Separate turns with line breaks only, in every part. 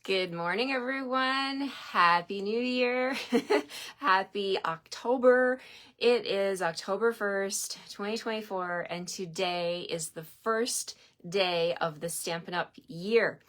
Good morning, everyone. Happy New Year. Happy October. It is October 1st, 2024, and today is the first day of the Stampin' Up! Year.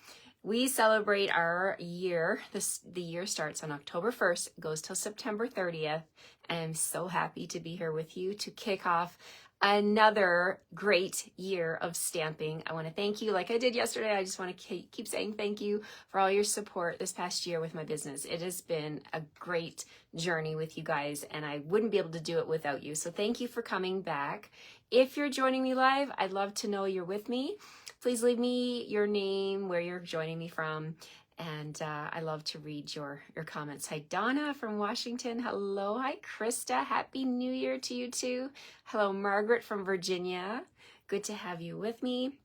We celebrate our year. The year starts on October 1st, goes till September 30th, and I'm so happy to be here with you to kick off another great year of stamping. I want to thank you like I did yesterday. I just want to keep saying thank you for all your support this past year with my business. It has been a great journey with you guys, and I wouldn't be able to do it without you. So thank you for coming back. If you're joining me live, I'd love to know you're with me. Please leave me your name, where you're joining me from, and I love to read your comments. Hi, Donna from Washington. Hello. Hi, Krista. Happy New Year to you too. Hello, Margaret from Virginia. Good to have you with me.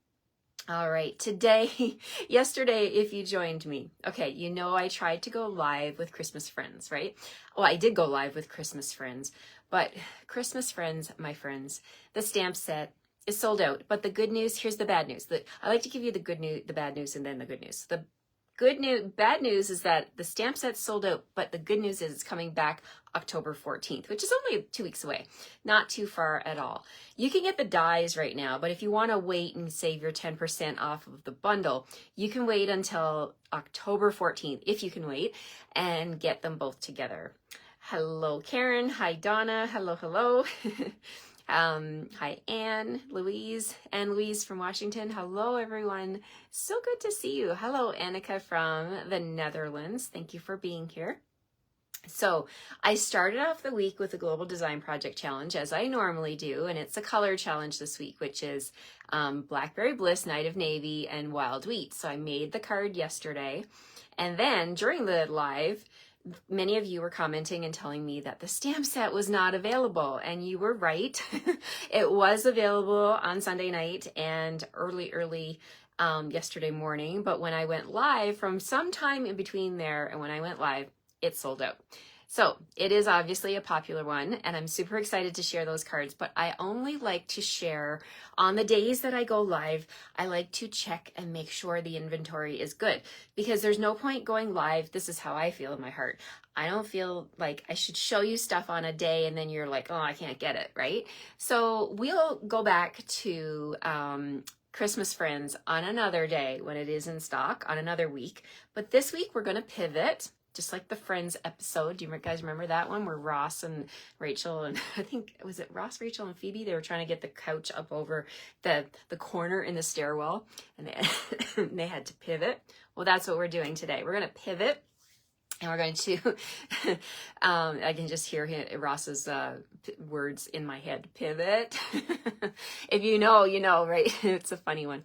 All right, today, yesterday, if you joined me, okay, you know I tried to go live with Christmas Friends, right? Well, I did go live with Christmas Friends, but Christmas Friends, my friends, the stamp set is sold out. But the good news, here's the bad news. I like to give you the good news, the bad news, and then the good news. The bad news is that the stamp set's sold out, but the good news is it's coming back October 14th, which is only 2 weeks away. Not too far at all. You can get the dies right now, but if you want to wait and save your 10% off of the bundle, you can wait until October 14th, if you can wait, and get them both together. Hello, Karen. Hi, Donna. Hello, hello. Hi, Anne Louise from Washington. Hello, everyone. So good to see you. Hello, Annika from the Netherlands. Thank you for being here. So I started off the week with the Global Design Project Challenge, as I normally do, and it's a color challenge this week, which is Blackberry Bliss, Night of Navy, and Wild Wheat. So I made the card yesterday, and then during the live, many of you were commenting and telling me that the stamp set was not available, and you were right. It was available on Sunday night and early yesterday morning, but when I went live, from some time in between there and when I went live, it sold out. So it is obviously a popular one, and I'm super excited to share those cards, but I only like to share on the days that I go live. I like to check and make sure the inventory is good, because there's no point going live. This is how I feel in my heart. I don't feel like I should show you stuff on a day and then you're like, oh, I can't get it, right? So we'll go back to Christmas Friends on another day when it is in stock, on another week. But this week we're going to pivot, just like the Friends episode. Do you guys remember that one where Ross and Rachel, and I think, was it Ross, Rachel, and Phoebe? They were trying to get the couch up over the corner in the stairwell, and they had to pivot. Well, that's what we're doing today. We're going to pivot, and we're going to, I can just hear Ross's words in my head, pivot. If you know, you know, right? It's a funny one.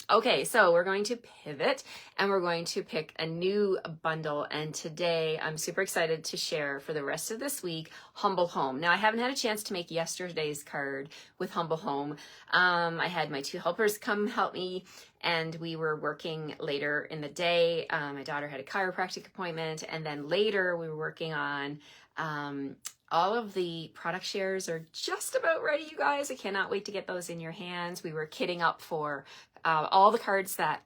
Okay, so we're going to pivot, and we're going to pick a new bundle. And today I'm super excited to share for the rest of this week, Humble Home. Now, I haven't had a chance to make yesterday's card with Humble Home. I had my two helpers come help me, and we were working later in the day. My daughter had a chiropractic appointment, and then later we were working on all of the product shares are just about ready, you guys. I cannot wait to get those in your hands. We were kitting up for all the cards that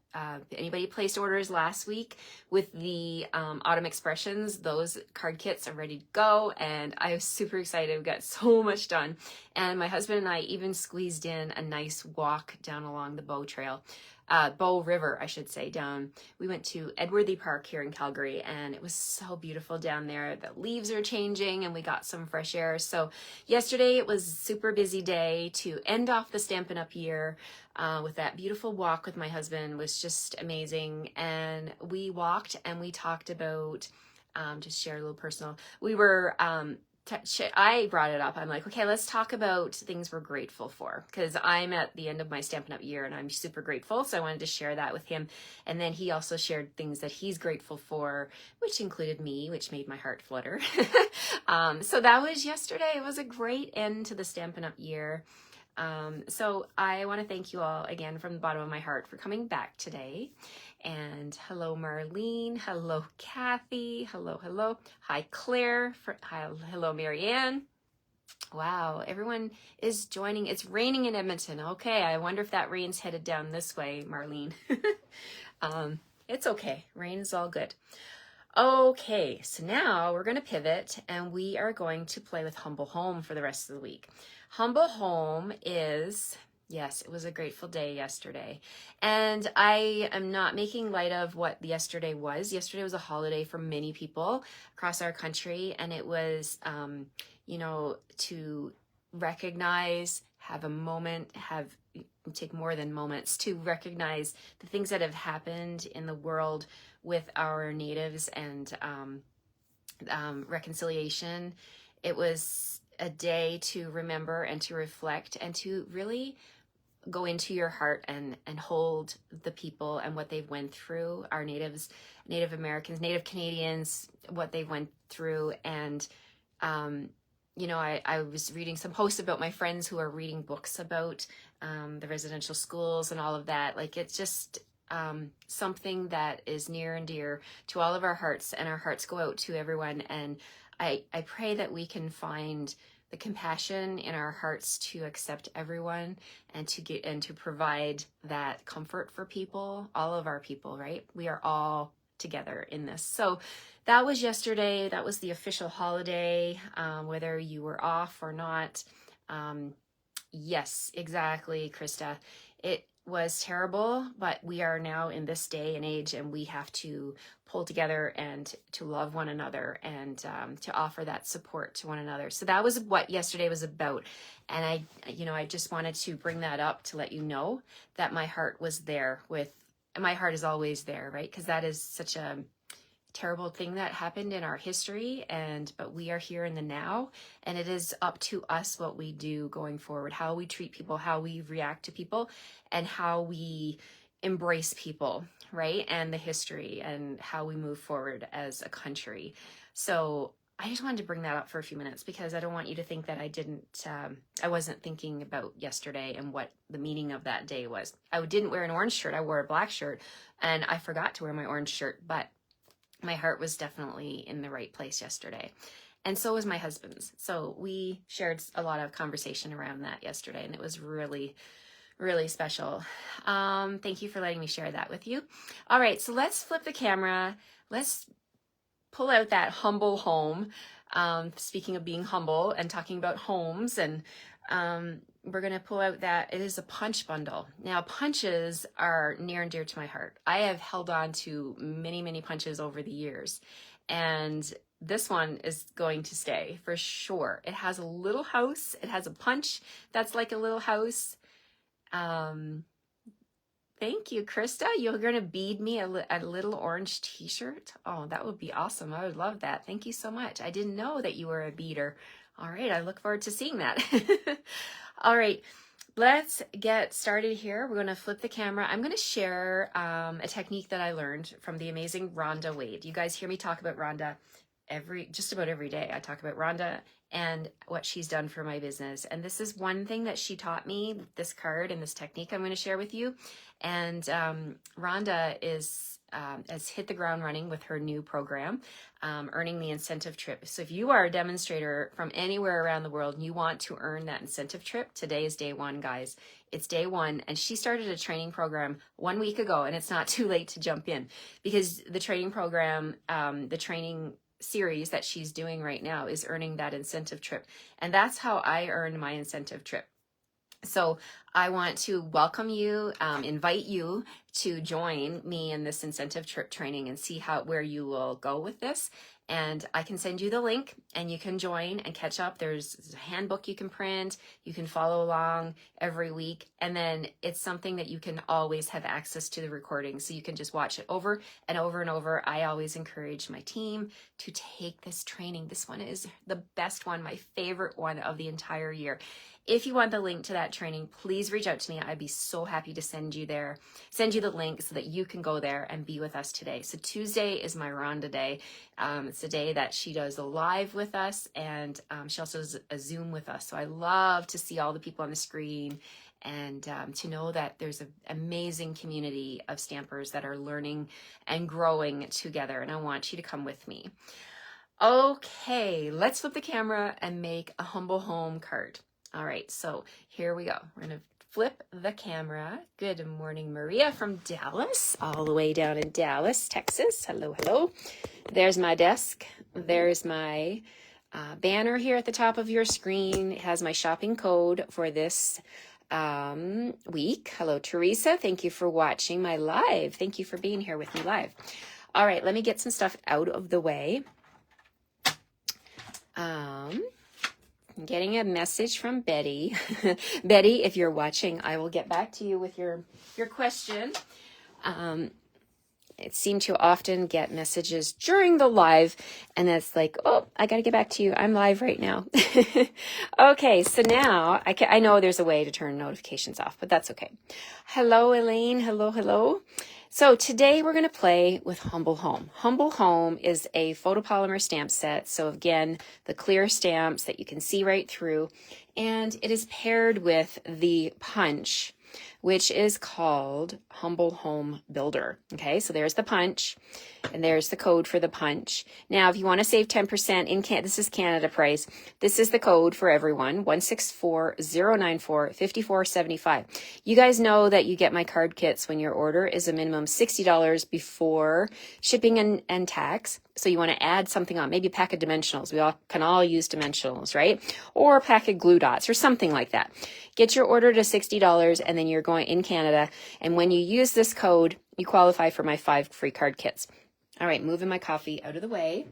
anybody placed orders last week with the Autumn Expressions. Those card kits are ready to go, and I was super excited. We got so much done, and my husband and I even squeezed in a nice walk down along the Bow River, I should say, down. We went to Edworthy Park here in Calgary, and it was so beautiful down there. The leaves are changing, and we got some fresh air. So yesterday it was a super busy day to end off the Stampin' Up! Year with that beautiful walk with my husband. It was just amazing. And we walked and we talked about, just share a little personal. We were, I brought it up. I'm like, okay, let's talk about things we're grateful for, because I'm at the end of my Stampin' Up! Year and I'm super grateful. So I wanted to share that with him. And then he also shared things that he's grateful for, which included me, which made my heart flutter. So that was yesterday. It was a great end to the Stampin' Up! Year. So I want to thank you all again from the bottom of my heart for coming back today. And hello, Marlene. Hello, Kathy. Hello, hello. Hi, Claire. Hello, Marianne. Wow, everyone is joining. It's raining in Edmonton. Okay, I wonder if that rain's headed down this way, Marlene. It's okay. Rain is all good. Okay, so now we're going to pivot and we are going to play with Humble Home for the rest of the week. Humble Home is, yes, it was a grateful day yesterday. And I am not making light of what yesterday was. Yesterday was a holiday for many people across our country. And it was, to recognize, have a moment, take more than moments to recognize the things that have happened in the world with our natives and reconciliation. It was a day to remember and to reflect and to really go into your heart and hold the people and what they've went through, our natives, Native Americans, Native Canadians, what they went through. And I was reading some posts about my friends who are reading books about the residential schools and all of that. Like, it's just something that is near and dear to all of our hearts, and our hearts go out to everyone. And I pray that we can find the compassion in our hearts to accept everyone and to provide that comfort for people, all of our people, right? We are all together in this. So that was yesterday. That was the official holiday, whether you were off or not. Yes, exactly, Krista. It was terrible, but we are now in this day and age, and we have to pull together and to love one another and to offer that support to one another. So that was what yesterday was about. And I just wanted to bring that up to let you know that my heart was there my heart is always there, right? Because that is such a terrible thing that happened in our history, but we are here in the now, and it is up to us what we do going forward, how we treat people, how we react to people, and how we embrace people, right? And the history and how we move forward as a country. So I just wanted to bring that up for a few minutes because I don't want you to think that I wasn't thinking about yesterday and what the meaning of that day was. I didn't wear an orange shirt. I wore a black shirt, and I forgot to wear my orange shirt, but my heart was definitely in the right place yesterday. And so was my husband's. So we shared a lot of conversation around that yesterday, and it was really, really special. Thank you for letting me share that with you. All right, so let's flip the camera. Let's pull out that humble home. Speaking of being humble and talking about homes, and we're going to pull out that it is a punch bundle. Now, punches are near and dear to my heart. I have held on to many, many punches over the years, and this one is going to stay for sure. It has a little house. It has a punch that's like a little house. Thank you, Krista. You're going to bead me a little orange t-shirt. Oh, that would be awesome. I would love that. Thank you so much. I didn't know that you were a beader. All right. I look forward to seeing that. All right. Let's get started here. We're going to flip the camera. I'm going to share a technique that I learned from the amazing Rhonda Wade. You guys hear me talk about Rhonda just about every day. I talk about Rhonda and what she's done for my business. And this is one thing that she taught me, this card and this technique I'm going to share with you. And Rhonda has hit the ground running with her new program, earning the incentive trip. So if you are a demonstrator from anywhere around the world and you want to earn that incentive trip, today is day one, guys. It's day one. And she started a training program 1 week ago, and it's not too late to jump in because the training program, the training series that she's doing right now is earning that incentive trip. And that's how I earned my incentive trip. So I want to welcome you, invite you to join me in this incentive trip training and see where you will go with this. And I can send you the link and you can join and catch up. There's a handbook you can print. You can follow along every week. And then it's something that you can always have access to the recording. So you can just watch it over and over and over. I always encourage my team to take this training. This one is the best one, my favorite one of the entire year. If you want the link to that training, please reach out to me. I'd be so happy to send you the link so that you can go there and be with us today. So Tuesday is my Rhonda day. It's a day that she does a live with us, and she also does a Zoom with us. So I love to see all the people on the screen and to know that there's an amazing community of stampers that are learning and growing together. And I want you to come with me. Okay, let's flip the camera and make a humble home card. All right, so here we go. We're going to flip the camera. Good morning, Maria from Dallas, all the way down in Dallas, Texas. Hello, hello. There's my desk. There's my banner here at the top of your screen. It has my shopping code for this week. Hello, Teresa. Thank you for watching my live. Thank you for being here with me live. All right, let me get some stuff out of the way. I'm getting a message from Betty. Betty, if you're watching, I will get back to you with your question. It seemed to often get messages during the live, and it's like, oh, I got to get back to you. I'm live right now. Okay, so now I know there's a way to turn notifications off, but that's okay. Hello, Elaine. Hello, hello. So today we're going to play with Humble Home. Humble Home is a photopolymer stamp set. So again, the clear stamps that you can see right through. And it is paired with the punch, which is called Humble Home Builder. Okay, so there's the punch and there's the code for the punch. Now, if you want to save 10% in this is Canada price. This is the code for everyone, 1640945475. You guys know that you get my card kits when your order is a minimum $60 before shipping and tax. So you want to add something on, maybe a pack of dimensionals. We can all use dimensionals, right? Or a pack of glue dots or something like that. Get your order to $60 and then you're going in Canada. And when you use this code, you qualify for my 5 free card kits. All right, moving my coffee out of the way.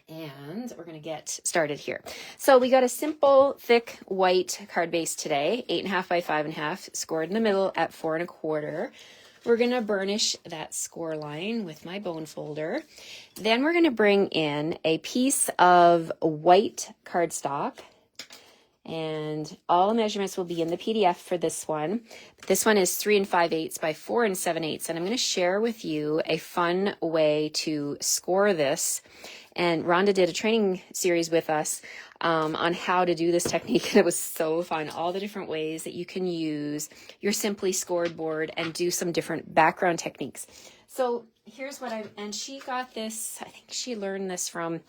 And we're going to get started here. So we got a simple, thick, white card base today, 8.5 by 5.5, scored in the middle at 4 1/4. We're going to burnish that score line with my bone folder. Then we're going to bring in a piece of white cardstock. And all the measurements will be in the PDF for this one. This one is 3 5/8 by 4 7/8. And I'm going to share with you a fun way to score this. And Rhonda did a training series with us on how to do this technique. And it was so fun. All the different ways that you can use your Simply Scored board and do some different background techniques. So here's what and she got this, I think she learned this from,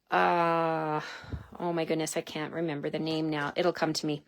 oh my goodness, I can't remember the name now. It'll come to me.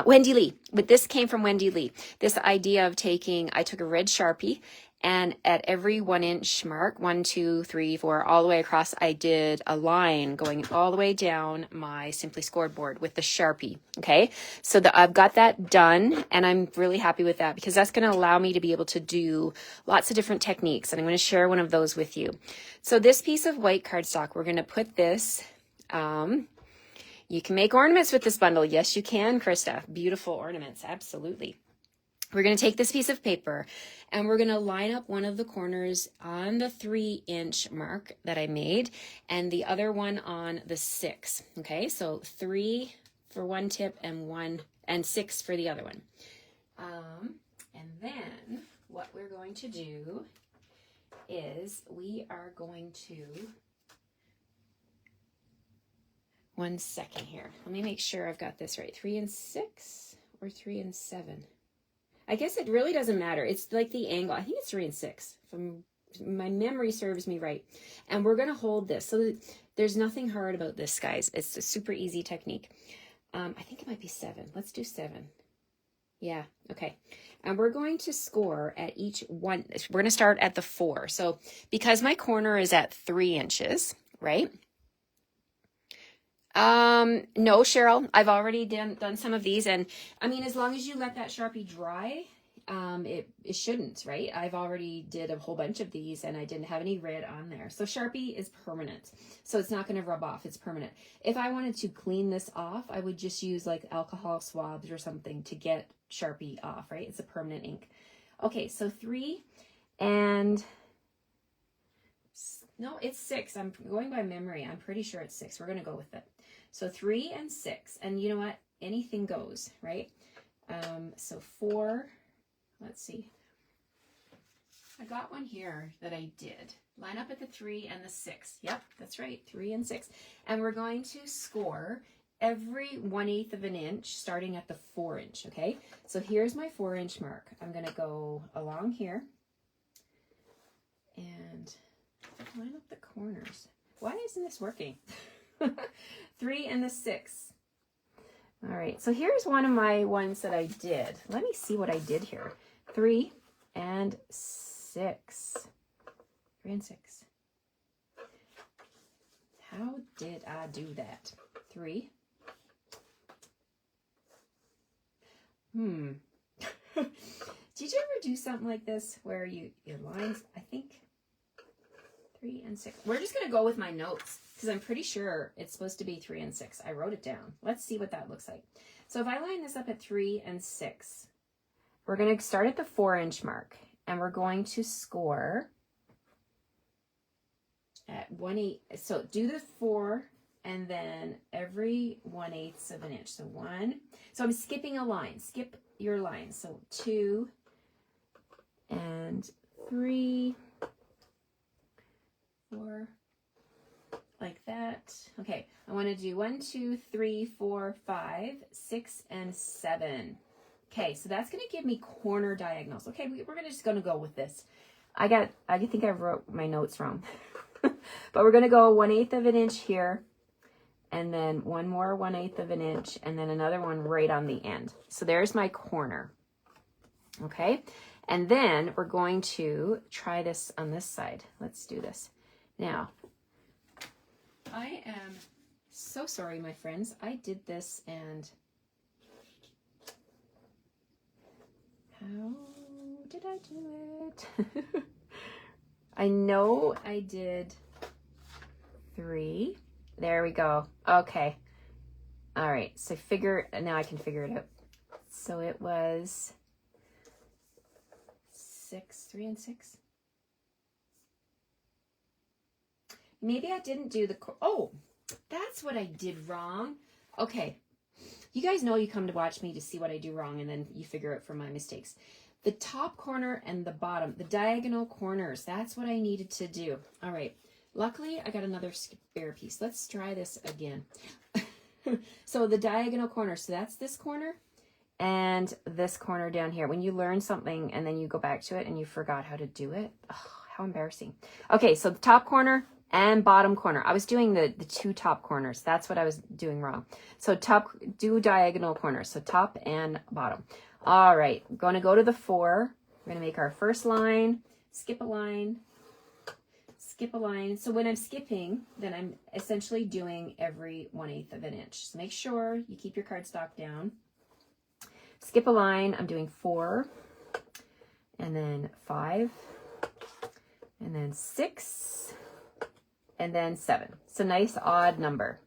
Wendy Lee. But this came from Wendy Lee. This idea of I took a red Sharpie and at every 1 inch mark, 1, 2, 3, 4, all the way across, I did a line going all the way down my Simply Scored board with the Sharpie. Okay. So I've got that done and I'm really happy with that because that's going to allow me to be able to do lots of different techniques. And I'm going to share one of those with you. So this piece of white cardstock, we're going to put this, you can make ornaments with this bundle. Yes, you can, Krista. Beautiful ornaments. Absolutely. We're going to take this piece of paper and we're going to line up one of the corners on the 3 inch mark that I made and the other one on the 6. Okay, so 3 for one tip and 6 for the other one. And then what we're going to do is we are going to, one second here. Let me make sure I've got this right. 3 and 6 or 3 and 7. I guess it really doesn't matter. It's like the angle. I think it's 3 and 6. From my memory serves me right. And we're going to hold this. So there's nothing hard about this, guys. It's a super easy technique. I think it might be 7. Let's do 7. Yeah. Okay. And we're going to score at each one. We're going to start at the 4. So because my corner is at 3 inches, right? No, Cheryl, I've already done some of these. And I mean, as long as you let that Sharpie dry, it shouldn't, right? I've already did a whole bunch of these and I didn't have any red on there. So Sharpie is permanent. So it's not going to rub off. It's permanent. If I wanted to clean this off, I would just use like alcohol swabs or something to get Sharpie off, right? It's a permanent ink. Okay. So 3 and no, it's 6. I'm going by memory. I'm pretty sure it's 6. We're going to go with it. So 3 and 6. And you know what? Anything goes, right? So 4, let's see. I got one here that I did. Line up at the 3 and the 6. Yep, that's right. 3 and 6. And we're going to score every 1/8 of an inch starting at the 4 inch, okay? So here's my 4 inch mark. I'm going to go along here and line up the corners. Why isn't this working? 3 and the 6. All right, so here's one of my ones that I did. Let me see what I did here. 3 and 6. 3 and 6. How did I do that? 3. Did you ever do something like this where your lines, I think 3 and 6. We're just going to go with my notes because I'm pretty sure it's supposed to be 3 and 6. I wrote it down. Let's see what that looks like. So if I line this up at 3 and 6, we're going to start at the 4-inch mark and we're going to score at 1/8. So do the 4 and then every 1/8 of an inch. So 1. So I'm skipping a line. Skip your line. So 2 and 3, 4, like that. Okay, I want to do 1, 2, 3, 4, 5, 6, and 7. Okay, so that's going to give me corner diagonals. Okay, we're just going to go with this. I think I wrote my notes wrong. But we're going to go 1/8 of an inch here, and then one more 1/8 of an inch, and then another one right on the end. So there's my corner. Okay, and then we're going to try this on this side. Let's do this. Now, I am so sorry, my friends. I did this and how did I do it? I know I did 3. There we go. Okay. All right. So now I can figure it out. So it was 6, 3 and 6. Maybe I didn't do oh, that's what I did wrong. Okay. You guys know you come to watch me to see what I do wrong and then you figure out from my mistakes. The top corner and the bottom, the diagonal corners, that's what I needed to do. All right. Luckily, I got another spare piece. Let's try this again. So the diagonal corner, so that's this corner and this corner down here. When you learn something and then you go back to it and you forgot how to do it, oh, how embarrassing. Okay, so the top corner and bottom corner. I was doing the 2 top corners. That's what I was doing wrong. So do diagonal corners. So top and bottom. All right, I'm going to go to the 4. We're going to make our first line, skip a line, skip a line. So when I'm skipping, then I'm essentially doing every 1/8 of an inch. So make sure you keep your cardstock down. Skip a line, I'm doing 4, and then 5, and then 6, and then 7. It's a nice odd number.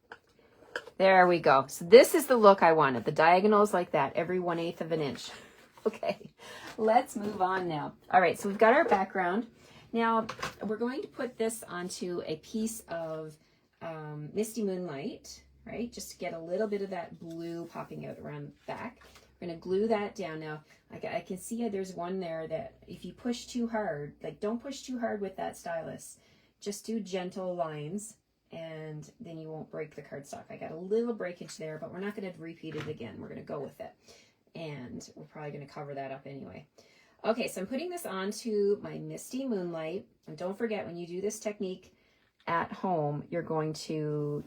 There we go. So this is the look I wanted. The diagonals like that, every 1/8 of an inch. Okay, let's move on now. All right, so we've got our background. Now, we're going to put this onto a piece of Misty Moonlight, right? Just to get a little bit of that blue popping out around the back. We're going to glue that down. Now, I can see there's one there that if you push too hard, like don't push too hard with that stylus. Just do gentle lines and then you won't break the cardstock. I got a little breakage there, but we're not going to repeat it again. We're going to go with it. And we're probably going to cover that up anyway. Okay, so I'm putting this onto my Misty Moonlight. And don't forget, when you do this technique at home, you're going to...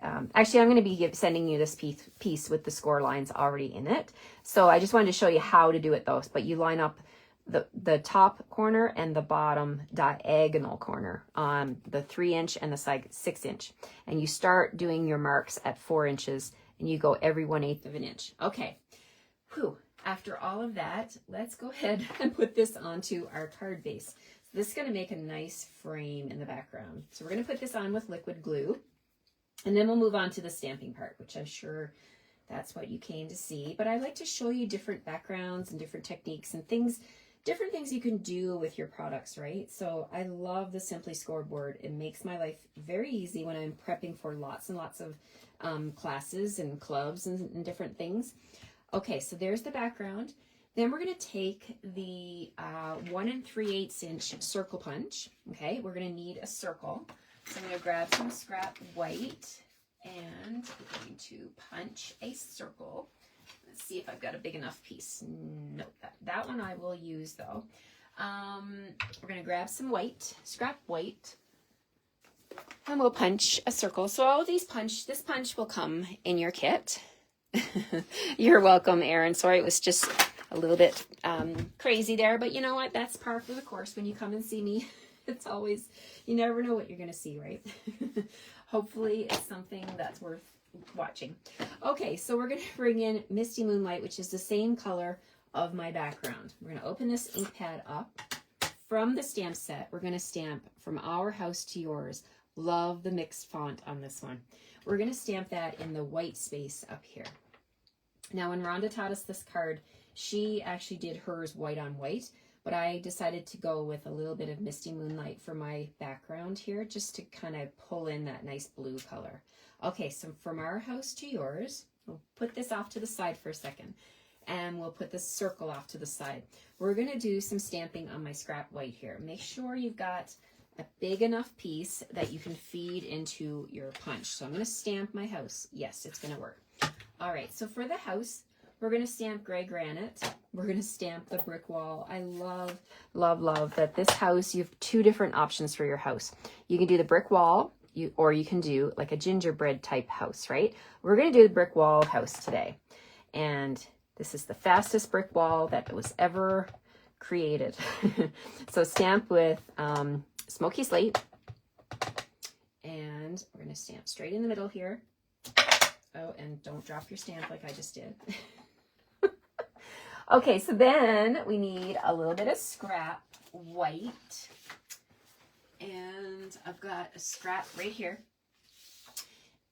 actually, I'm going to be sending you this piece with the score lines already in it. So I just wanted to show you how to do it, though. But you line up the top corner and the bottom diagonal corner on the 3-inch and the 6-inch. And you start doing your marks at 4 inches, and you go every 1/8 of an inch. Okay. Whew. After all of that, let's go ahead and put this onto our card base. So this is going to make a nice frame in the background. So we're going to put this on with liquid glue, and then we'll move on to the stamping part, which I'm sure that's what you came to see. But I like to show you different backgrounds and different techniques and things, different things you can do with your products, right? So I love the Simply Scoreboard. It makes my life very easy when I'm prepping for lots and lots of classes and clubs and different things. Okay, so there's the background. Then we're going to take the 1 3/8 inch circle punch. Okay, we're going to need a circle. So I'm going to grab some scrap white and I'm going to punch a circle. Let's see if I've got a big enough piece. No, that one I will use though. We're going to grab some white, scrap white, and we'll punch a circle. So all of these this punch will come in your kit. You're welcome, Erin. Sorry, it was just a little bit crazy there, but you know what? That's par for the course when you come and see me. It's always, you never know what you're going to see, right? Hopefully it's something that's worth watching. Okay, so we're going to bring in Misty Moonlight, which is the same color of my background. We're going to open this ink pad up. From the stamp set, we're going to stamp From Our House to Yours. Love the mixed font on this one. We're going to stamp that in the white space up here. Now, when Rhonda taught us this card, she actually did hers white on white, but I decided to go with a little bit of Misty Moonlight for my background here, just to kind of pull in that nice blue color. Okay, so From Our House to Yours, we'll put this off to the side for a second, and we'll put this circle off to the side. We're going to do some stamping on my scrap white here. Make sure you've got a big enough piece that you can feed into your punch. So I'm going to stamp my house. Yes, it's going to work. All right, so for the house, we're going to stamp gray granite. We're going to stamp the brick wall. I love, love, love that this house, you have two different options for your house. You can do the brick wall, or you can do like a gingerbread type house, right? We're going to do the brick wall house today. And this is the fastest brick wall that was ever created. So stamp with smoky slate. And we're going to stamp straight in the middle here. Oh, and don't drop your stamp like I just did. Okay, so then we need a little bit of scrap white. And I've got a scrap right here.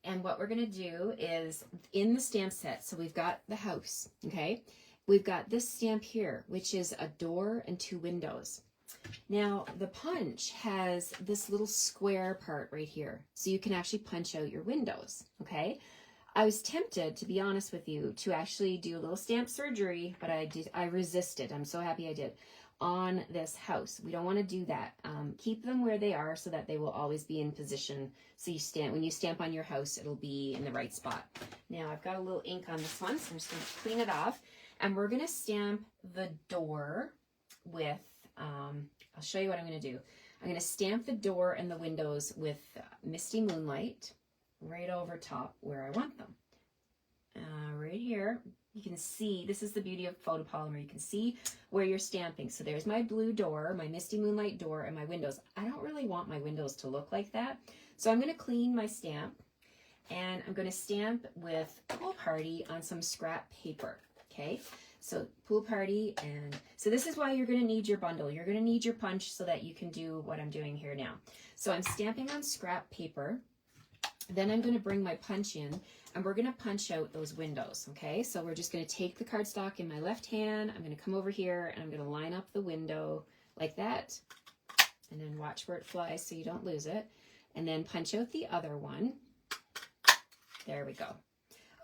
And what we're going to do is in the stamp set, so we've got the house, okay? We've got this stamp here, which is a door and two windows. Now, the punch has this little square part right here, so you can actually punch out your windows, okay? I was tempted, to be honest with you, to actually do a little stamp surgery, but I resisted. I'm so happy I did. On this house, we don't want to do that. Keep them where they are so that they will always be in position. So when you stamp on your house, it'll be in the right spot. Now I've got a little ink on this one, so I'm just going to clean it off, and we're going to stamp the door with. I'll show you what I'm going to do. I'm going to stamp the door and the windows with Misty Moonlight right over top where I want them. Right here. You can see, this is the beauty of photopolymer. You can see where you're stamping. So there's my blue door, my Misty Moonlight door, and my windows. I don't really want my windows to look like that. So I'm going to clean my stamp, and I'm going to stamp with Pool Party on some scrap paper. Okay, so Pool Party, and so this is why you're going to need your bundle. You're going to need your punch so that you can do what I'm doing here now. So I'm stamping on scrap paper. Then I'm going to bring my punch in, and we're going to punch out those windows, okay? So we're just going to take the cardstock in my left hand. I'm going to come over here, and I'm going to line up the window like that. And then watch where it flies so you don't lose it. And then punch out the other one. There we go.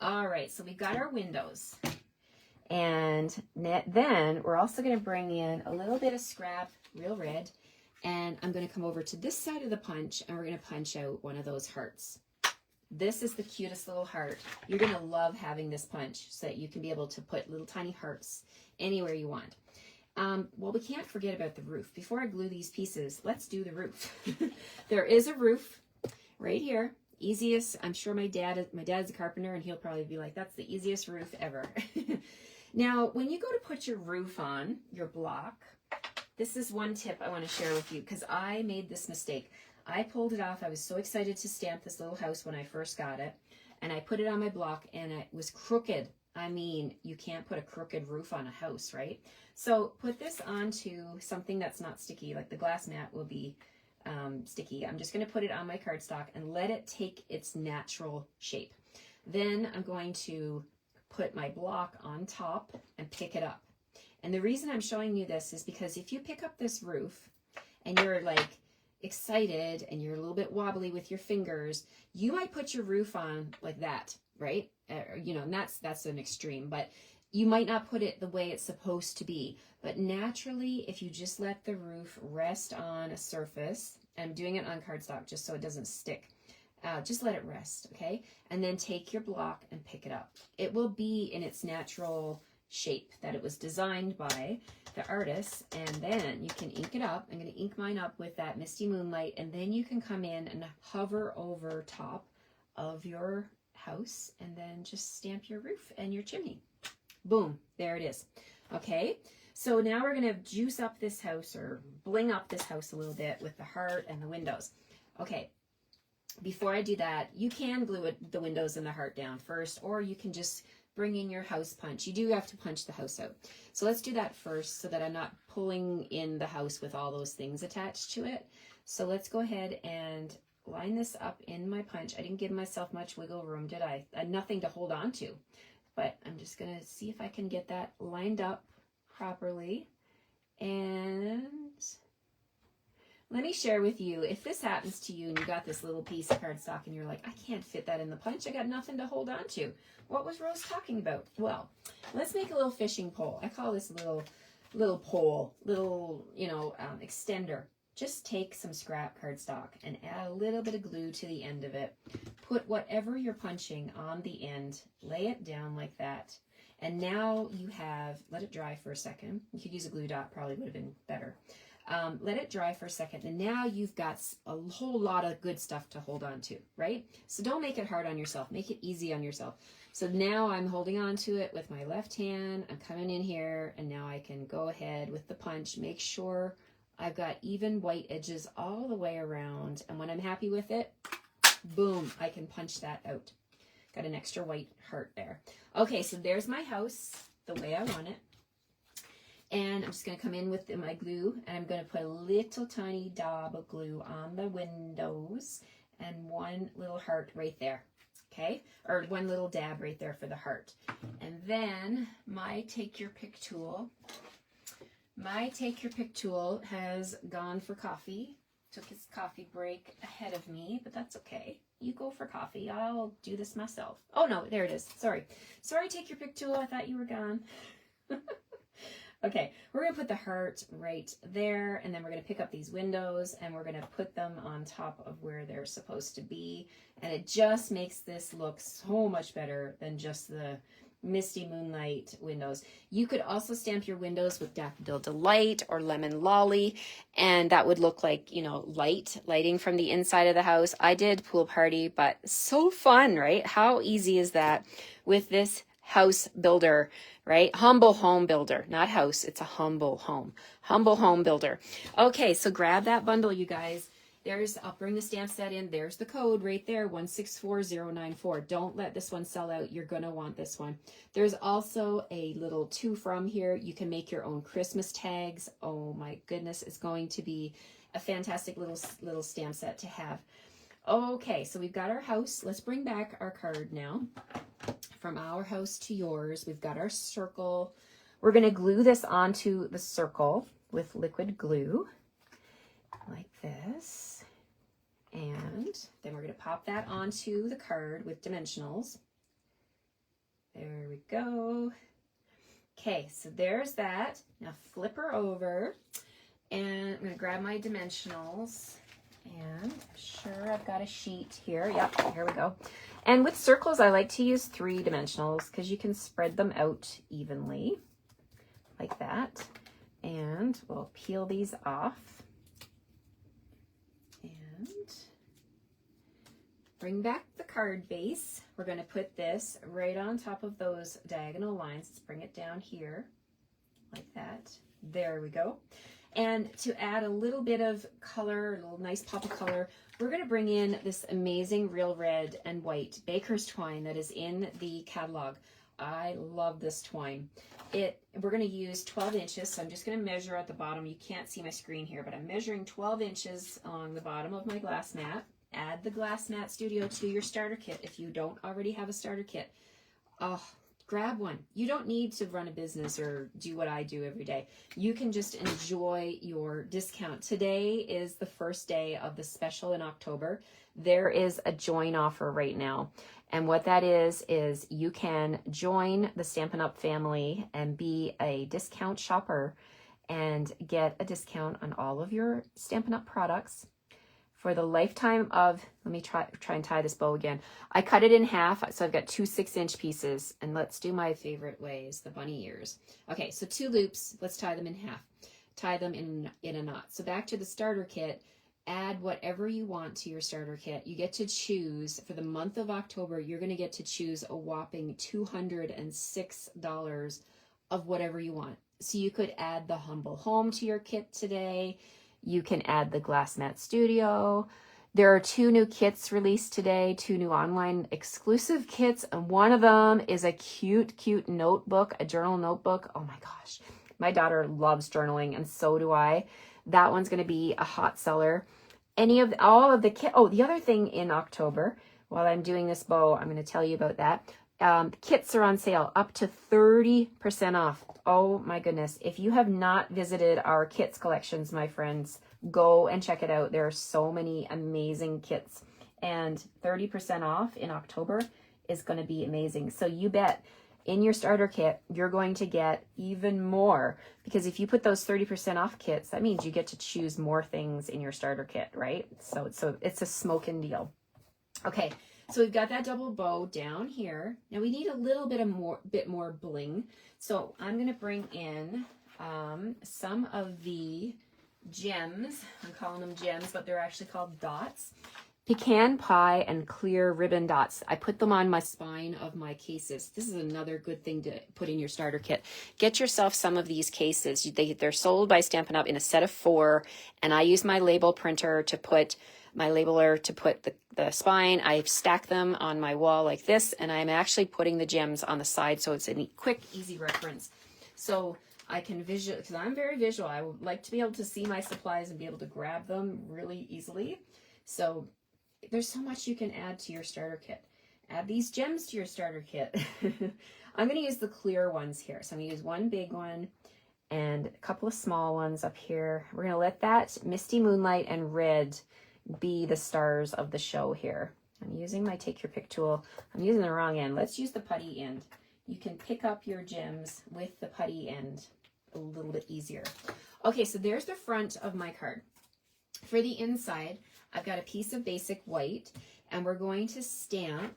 All right, so we've got our windows. And then we're also going to bring in a little bit of scrap, real red. And I'm going to come over to this side of the punch, and we're going to punch out one of those hearts. This is the cutest little heart. You're going to love having this punch so that you can be able to put little tiny hearts anywhere you want. Well, we can't forget about the roof. Before I glue these pieces, let's do the roof. There is a roof right here. Easiest. I'm sure my dad's a carpenter, and he'll probably be like, that's the easiest roof ever. Now, when you go to put your roof on, your block, this is one tip I want to share with you, because I made this mistake. I pulled it off. I was so excited to stamp this little house when I first got it, and I put it on my block, and it was crooked. I mean, you can't put a crooked roof on a house, right? So put this onto something that's not sticky, like the glass mat will be sticky. I'm just going to put it on my cardstock and let it take its natural shape. Then I'm going to put my block on top and pick it up. And the reason I'm showing you this is because if you pick up this roof and you're like excited and you're a little bit wobbly with your fingers, you might put your roof on like that, right? You know, and that's an extreme, but you might not put it the way it's supposed to be. But naturally, if you just let the roof rest on a surface, I'm doing it on cardstock just so it doesn't stick. Just let it rest, okay? And then take your block and pick it up. It will be in its natural shape that it was designed by the artist, and then you can ink it up. I'm going to ink mine up with that Misty Moonlight, and then you can come in and hover over top of your house and then just stamp your roof and your chimney. Boom, there it is. Okay, so now we're gonna juice up this house or bling up this house a little bit with the heart and the windows. Okay, before I do that, you can glue the windows and the heart down first, or you can just bring in your house punch. You do have to punch the house out. So let's do that first so that I'm not pulling in the house with all those things attached to it. So let's go ahead and line this up in my punch. I didn't give myself much wiggle room, did I? Nothing to hold on to. But I'm just gonna see if I can get that lined up properly. And let me share with you, if this happens to you and you got this little piece of cardstock and you're like, I can't fit that in the punch, I got nothing to hold on to. What was Rose talking about? Well, let's make a little fishing pole. I call this a little pole, little, extender. Just take some scrap cardstock and add a little bit of glue to the end of it. Put whatever you're punching on the end, lay it down like that. And now you have, let it dry for a second. You could use a glue dot, probably would have been better. Let it dry for a second, and now you've got a whole lot of good stuff to hold on to, right? So don't make it hard on yourself. Make it easy on yourself. So now I'm holding on to it with my left hand. I'm coming in here, and now I can go ahead with the punch. Make sure I've got even white edges all the way around, and when I'm happy with it, boom, I can punch that out. Got an extra white heart there. Okay, so there's my house the way I want it. And I'm just going to come in with my glue, and I'm going to put a little tiny dab of glue on the windows and one little heart right there, okay? Or one little dab right there for the heart. And then my Take Your Pick tool. My Take Your Pick tool has gone for coffee. Took his coffee break ahead of me, but that's okay. You go for coffee. I'll do this myself. Oh, no, there it is. Sorry. Sorry, Take Your Pick tool. I thought you were gone. Okay, we're going to put the heart right there, and then we're going to pick up these windows, and we're going to put them on top of where they're supposed to be, and it just makes this look so much better than just the misty moonlight windows. You could also stamp your windows with Daffodil Delight or Lemon Lolly, and that would look like, lighting from the inside of the house. I did Pool Party, but so fun, right? How easy is that with this house builder, right? Humble home builder, not house. It's a humble home builder. Okay, so grab that bundle, you guys. I'll bring the stamp set in. There's the code right there, 164094. Don't let this one sell out. You're going to want this one. There's also a little to from here. You can make your own Christmas tags. Oh my goodness, it's going to be a fantastic little stamp set to have. Okay, so we've got our house. Let's bring back our card now. From our house to yours, we've got our circle. We're going to glue this onto the circle with liquid glue like this. And then we're going to pop that onto the card with dimensionals. There we go. Okay, so there's that. Now flip her over, and I'm going to grab my dimensionals. And I'm sure I've got a sheet here. Yep, here we go. And with circles, I like to use 3 dimensionals because you can spread them out evenly like that. And we'll peel these off and bring back the card base. We're going to put this right on top of those diagonal lines. Let's bring it down here like that. There we go. And to add a little bit of color, a little nice pop of color, we're going to bring in this amazing real red and white baker's twine that is in the catalog. I love this twine. We're going to use 12 inches, so I'm just going to measure at the bottom. You can't see my screen here, but I'm measuring 12 inches on the bottom of my glass mat. Add the Glass Mat Studio to your starter kit if you don't already have a starter kit. Oh, grab one. You don't need to run a business or do what I do every day. You can just enjoy your discount. Today is the first day of the special in October. There is a join offer right now. And what that is you can join the Stampin' Up! Family and be a discount shopper and get a discount on all of your Stampin' Up! Products for the lifetime of, let me try and tie this bow again. I cut it in half, so I've got 2 6-inch pieces, and let's do my favorite ways, the bunny ears. Okay, so 2 loops, let's tie them in half. Tie them in a knot. So back to the starter kit, add whatever you want to your starter kit. You get to choose, for the month of October, you're going to get to choose a whopping $206 of whatever you want. So you could add the Humble Home to your kit today. You can add the Glass Mat Studio. There are 2 new kits released today, 2 new online exclusive kits, and one of them is a cute notebook, a journal notebook. Oh my gosh, my daughter loves journaling, and so do I. That one's going to be a hot seller. All of the kit. Oh, the other thing in October, while I'm doing this bow, I'm going to tell you about that. Kits are on sale, up to 30% off. Oh my goodness. If you have not visited our kits collections, my friends, go and check it out. There are so many amazing kits, and 30% off in October is going to be amazing. So you bet in your starter kit, you're going to get even more, because if you put those 30% off kits, that means you get to choose more things in your starter kit, right? So it's a smoking deal. Okay. So we've got that double bow down here. Now we need a little bit more bling. So I'm going to bring in some of the gems. I'm calling them gems, but they're actually called dots. Pecan pie and clear ribbon dots. I put them on my spine of my cases. This is another good thing to put in your starter kit. Get yourself some of these cases. They're sold by Stampin' Up! In a set of 4, and I use my label printer to put my labeler to put the spine. I stack them on my wall like this, and I'm actually putting the gems on the side so it's a quick, easy reference. So I can visual, because I'm very visual. I would like to be able to see my supplies and be able to grab them really easily. So there's so much you can add to your starter kit. Add these gems to your starter kit. I'm going to use the clear ones here. So I'm going to use one big one and a couple of small ones up here. We're going to let that Misty Moonlight and Red be the stars of the show here. I'm using my Take Your Pick tool. I'm using the wrong end. Let's use the putty end. You can pick up your gems with the putty end a little bit easier. Okay, so there's the front of my card. For the inside, I've got a piece of basic white, and we're going to stamp.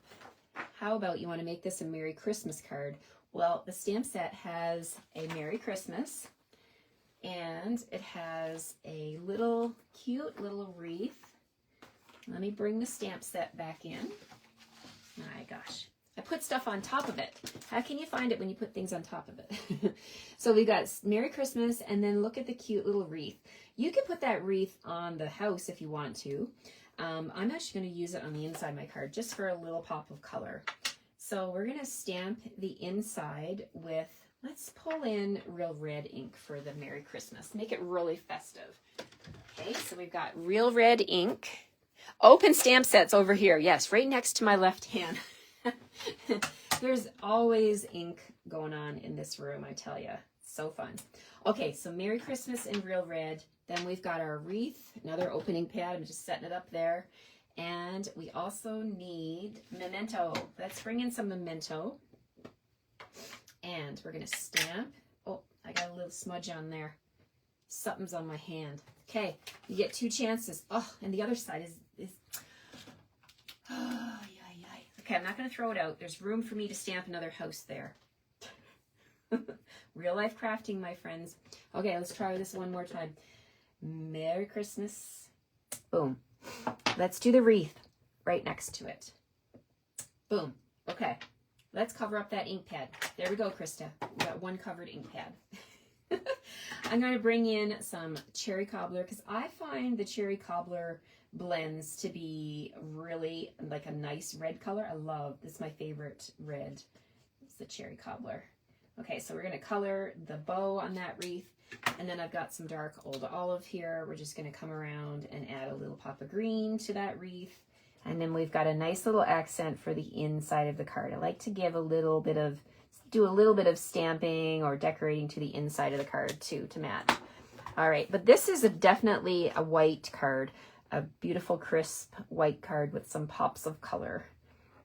How about you want to make this a Merry Christmas card? Well, the stamp set has a Merry Christmas, and it has a little cute little wreath. Let me bring the stamp set back in. My gosh, I put stuff on top of it. How can you find it when you put things on top of it? So we got Merry Christmas, and then look at the cute little wreath. You can put that wreath on the house if you want to. I'm actually going to use it on the inside of my card just for a little pop of color. So we're going to stamp the inside with, let's pull in Real Red ink for the Merry Christmas. Make it really festive. Okay, so we've got Real Red ink. Open stamp sets over here. Yes, right next to my left hand. There's always ink going on in this room, I tell you. So fun. Okay, so Merry Christmas in Real Red. Then we've got our wreath, another opening pad. I'm just setting it up there. And we also need memento. Let's bring in some memento. And we're going to stamp. Oh, I got a little smudge on there. Something's on my hand. Okay, you get 2 chances. Oh, and the other side is oh, yeah. Okay, I'm not going to throw it out. There's room for me to stamp another house there. Real life crafting, my friends. Okay, let's try this one more time. Merry Christmas. Boom. Let's do the wreath right next to it. Boom. Okay, let's cover up that ink pad. There we go, Krista. We got one covered ink pad. I'm going to bring in some cherry cobbler, because I find the cherry cobbler blends to be really like a nice red color. I love this. Is my favorite red. It's the cherry cobbler. Okay, so we're going to color the bow on that wreath, and then I've got some dark old olive here. We're just going to come around and add a little pop of green to that wreath, and then we've got a nice little accent for the inside of the card. I like to give do a little bit of stamping or decorating to the inside of the card too to match. All right, but this is definitely a white card, a beautiful crisp white card with some pops of color.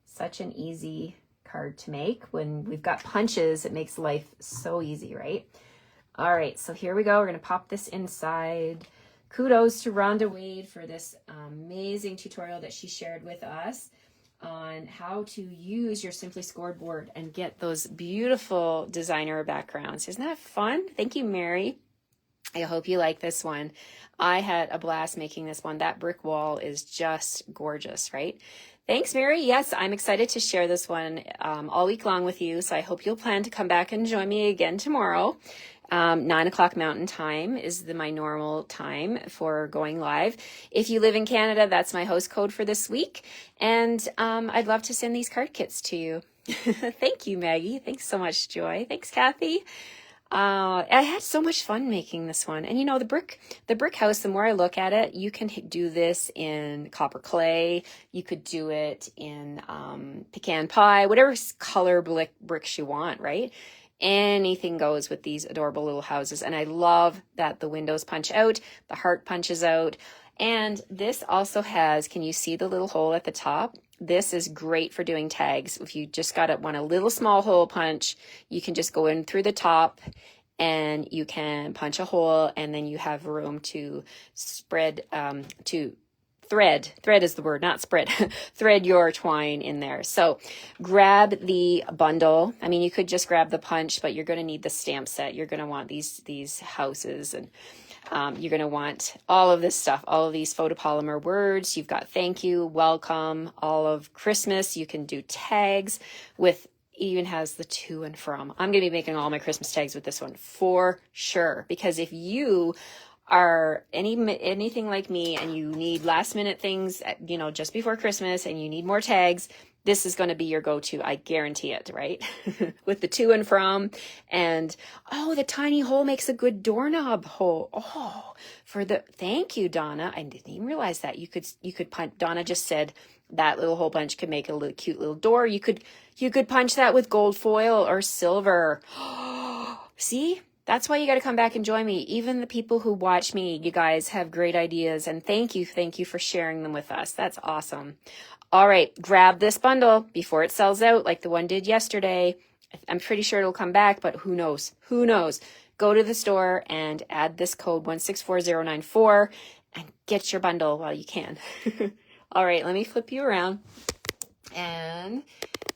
Such an easy card to make. When we've got punches, it makes life so easy, right? All right, so here we go. We're going to pop this inside. Kudos to Rhonda Wade for this amazing tutorial that she shared with us on how to use your Simply Scored board and get those beautiful designer backgrounds. Isn't that fun? Thank you, Mary. I hope you like this one. I had a blast making this one. That brick wall is just gorgeous, right? Thanks, Mary. Yes, I'm excited to share this one all week long with you. So I hope you'll plan to come back and join me again tomorrow. 9 o'clock Mountain Time is my normal time for going live. If you live in Canada, that's my host code for this week. And I'd love to send these card kits to you. Thank you, Maggie. Thanks so much, Joy. Thanks, Kathy. I had so much fun making this one. And you know, the brick house, the more I look at it, you can do this in copper clay. You could do it in pecan pie, whatever color bricks you want, right? Anything goes with these adorable little houses. And I love that the windows punch out, the heart punches out. And this also has, can you see the little hole at the top? This is great for doing tags. If you just want a little small hole punch, you can just go in through the top and you can punch a hole, and then you have room to thread is the word, not spread, thread your twine in there. So grab the bundle. I mean, you could just grab the punch, but you're going to need the stamp set. You're going to want these houses, and you're going to want all of this stuff, all of these photopolymer words. You've got thank you, welcome, all of Christmas. You can do tags with, even has the to and from. I'm going to be making all my Christmas tags with this one for sure, because if you are anything like me and you need last minute things, you know, just before Christmas, and you need more tags, this is going to be your go-to. I guarantee it, right? With the to and from, and oh, the tiny hole makes a good doorknob hole. Oh, thank you, Donna. I didn't even realize that you could punch. Donna just said that little hole punch could make a little cute little door. You could punch that with gold foil or silver. See? That's why you got to come back and join me. Even the people who watch me, you guys have great ideas. And thank you for sharing them with us. That's awesome. All right, grab this bundle before it sells out like the one did yesterday. I'm pretty sure it'll come back, but who knows? Who knows? Go to the store and add this code 164094 and get your bundle while you can. All right, let me flip you around and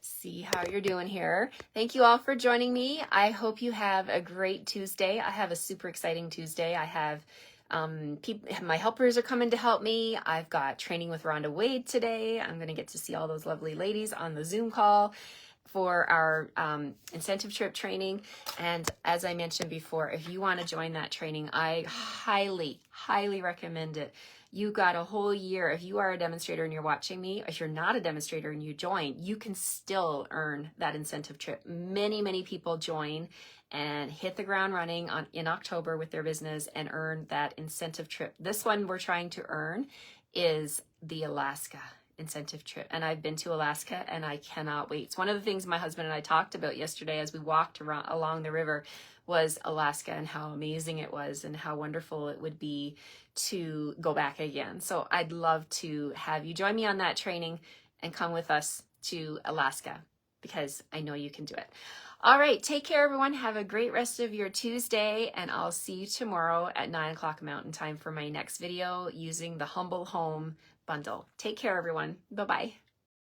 see how you're doing here. Thank you all for joining me. I hope you have a great Tuesday. I have a super exciting Tuesday. I have my helpers are coming to help me. I've got training with Rhonda Wade today. I'm going to get to see all those lovely ladies on the Zoom call for our incentive trip training. And as I mentioned before, if you want to join that training, I highly, highly recommend it. You got a whole year. If you are a demonstrator and you're watching me, if you're not a demonstrator and you join, you can still earn that incentive trip. Many, many people join and hit the ground running in October with their business and earn that incentive trip. This one we're trying to earn is the Alaska incentive trip. And I've been to Alaska and I cannot wait. It's one of the things my husband and I talked about yesterday as we walked along the river was Alaska and how amazing it was and how wonderful it would be to go back again. So I'd love to have you join me on that training and come with us to Alaska because I know you can do it. All right, take care, everyone. Have a great rest of your Tuesday, and I'll see you tomorrow at 9 o'clock Mountain Time for my next video using the Humble Home bundle. Take care, everyone. Bye-bye.